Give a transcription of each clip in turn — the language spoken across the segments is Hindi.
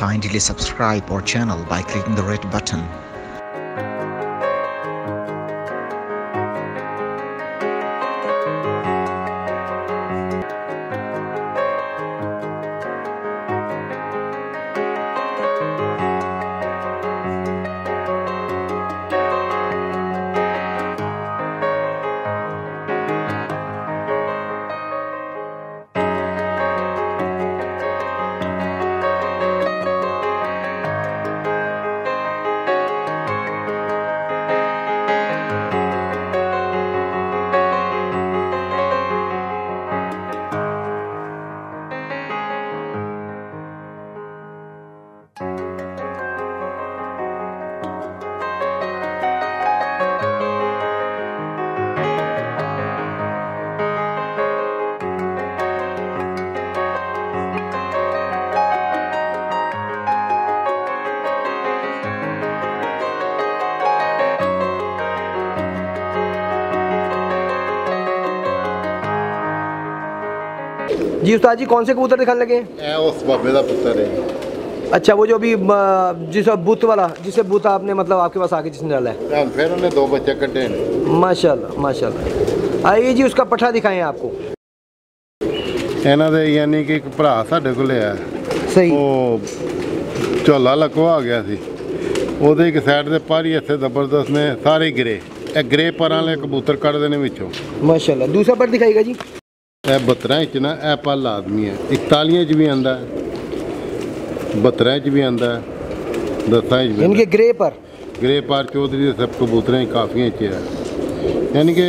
Kindly subscribe our channel by clicking the red button. जी उस्ताद जी, कौन से कबूतर दिखाने लगे? उस बाबे का पुत्र है। अच्छा, वो जो अभी जिस बूथ वाला, जिसे बूथ आपने मतलब आपके पास आके जिसने डाला है, फिर उन्हें 2 बच्चे कटे। माशाल्लाह माशाल्लाह। आइए जी, उसका पठा दिखाएं आपको। इन्हों दे यानी कि एक भरा साढ़े को लिया सही, वो झोला लकवा गया सी, ਉਹਦੇ एक साइड से पारी इतने जबरदस्त ने सारे ग्रे पर वाले कबूतर कटते हैं विचों माशाल्लाह। दूसरा पर दिखाएगा जी। यह 72 च ना यह पल आदमी है, 41 च भी आंदा है, 72 च भी आंदा है, 10 च भी। इनके ग्रे पर चौधरी सब कबूतर काफ़ी च है। यानी कि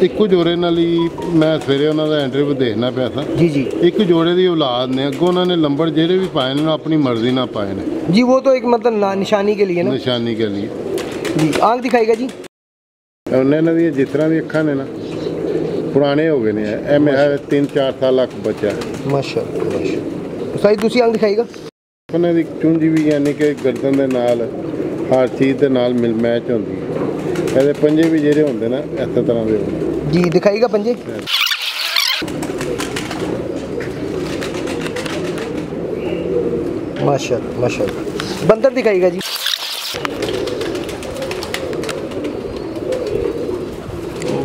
एक जोड़े नाल ही मैं सवेरे उन्होंने इंटरव्यू देखना पाया था जी जी। एक जोड़े की औलाद ने अगों उन्होंने लंबर जेरे भी पाए ने अपनी मर्जी ना पाए ने जी। वो तो एक मतलब निशानी के लिए ना, निशानी के लिए जी। आँख दिखाएगा जी। उन्होंने जिस तरह की अखा ने ना पुराने हो गए हैं, मेरा 3-4 साल बच्चा है। माशाल्लाह माशाल्लाह। सही, दूसरी आँख दिखाएगा। उन्होंने चुंझ भी यानी कि गर्दन के नाल हर चीज़ के नाल मिल मैच होती है। ये पंजे भी जेरे होंगे ना इस तरह के जी, दिखाएगा पंजे। माशाल्लाह माशाल्लाह। बंदर दिखाएगा जी।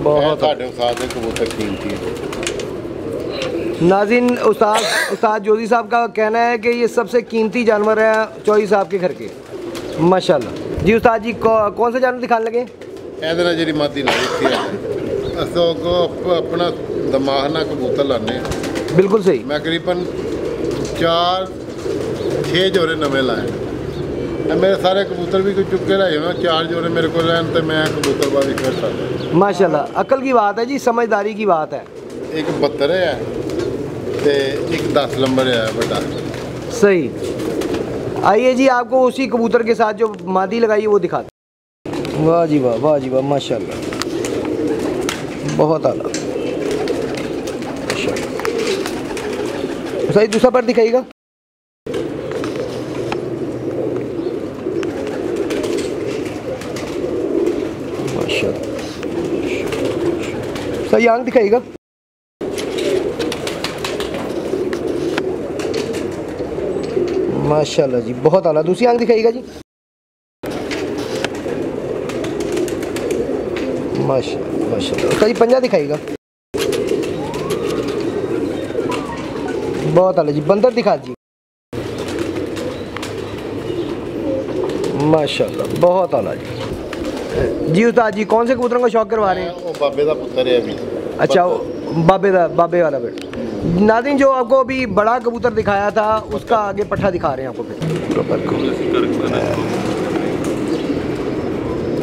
बहुत कबूतर कीमती है। नाज़रीन, उस्ताद जोधी साहब का कहना है कि ये सबसे कीमती जानवर है चौधरी साहब के घर के। माशाल्लाह जी। उस्ताद जी, कौन सा जानवर दिखाने लगे? जी मादी ना अपना दिमाग ना कबूतर लाने। बिल्कुल सही। मैं करीबन 4-6 जोड़े नवे लाए। मेरे सारे कबूतर भी कोई चुके रहे हो, 4 जोड़े मेरे को रहन तो मैं कबूतरबाजी कर सकता। माशाल्लाह, अकल की बात है जी, समझदारी की बात है। एक 72 है ते एक 10 नंबर है बड़ा। सही। आइए जी, आपको उसी कबूतर के साथ जो मादी लगाई वो दिखाते। वाह जी वाह, वाह जी वाह, माशाल्लाह, बहुत आला। सही, दूसरा पर दिखाइएगा। माशाल्लाह। सही, आंख दिखाइएगा। माशाल्लाह जी, बहुत आला। दूसरी आंख दिखाइएगा जी। माशाल्लाह माशाल्लाह। सही, पंजा दिखाइएगा। बहुत आला जी। बंदर दिखा जी। माशाल्लाह, बहुत आला जी। जी उस्ताद जी, कौन से कबूतरों का शौक करवा रहे हैं? वो बाबे का पुत्र है अभी। अच्छा, बाबे वाला बेट। नाज़रीन, जो आपको अभी बड़ा कबूतर दिखाया था उसका आगे पट्ठा दिखा रहे हैं आपको फिर।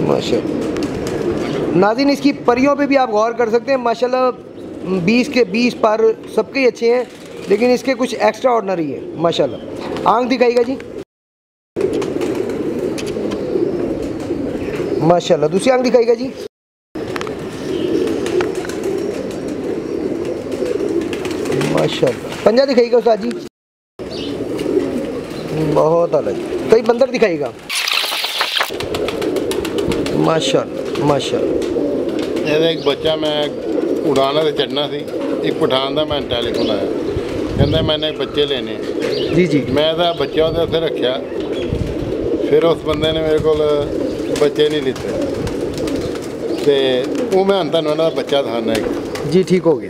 माशाल्लाह। नाज़रीन, इसकी परियों पे भी आप गौर कर सकते हैं। माशाल्लाह 20 के 20 पर सबके अच्छे हैं, लेकिन इसके कुछ एक्स्ट्रा ऑर्डिनरी है। माशाल्लाह। आंख दिखाइएगा जी। माशाल्लाह। दूसरी आंख दिखाइएगा जी। माशाल्लाह। पंजा दिखाइएगा उस्ताद जी। बहुत अलग। कई बंदर दिखाइएगा। माशाल्लाह माशाल्लाह। एक बच्चा मैं उड़ाना से चढ़ना सी, एक पठान का मैं टेलीफोन आया ਕਹਿੰਦਾ ਮੈਨੇ ਬੱਚੇ ਲੈਣੇ। जी जी ਮੈਂ ਤਾਂ ਬੱਚਾ ਉਹਦੇ ਉੱਤੇ ਰੱਖਿਆ, ਫਿਰ ਉਸ ਬੰਦੇ ਨੇ ਮੇਰੇ ਕੋਲ ਬੱਚੇ ਨਹੀਂ ਲਿੱਤੇ ਤੇ ਉਹ ਮੈਂ ਹੁਣ ਤੁਹਾਨੂੰ ਉਹਨਾਂ ਦਾ ਬੱਚਾ ਦਿਖਾਉਣਾ ਇੱਕ। जी ठीक हो गया।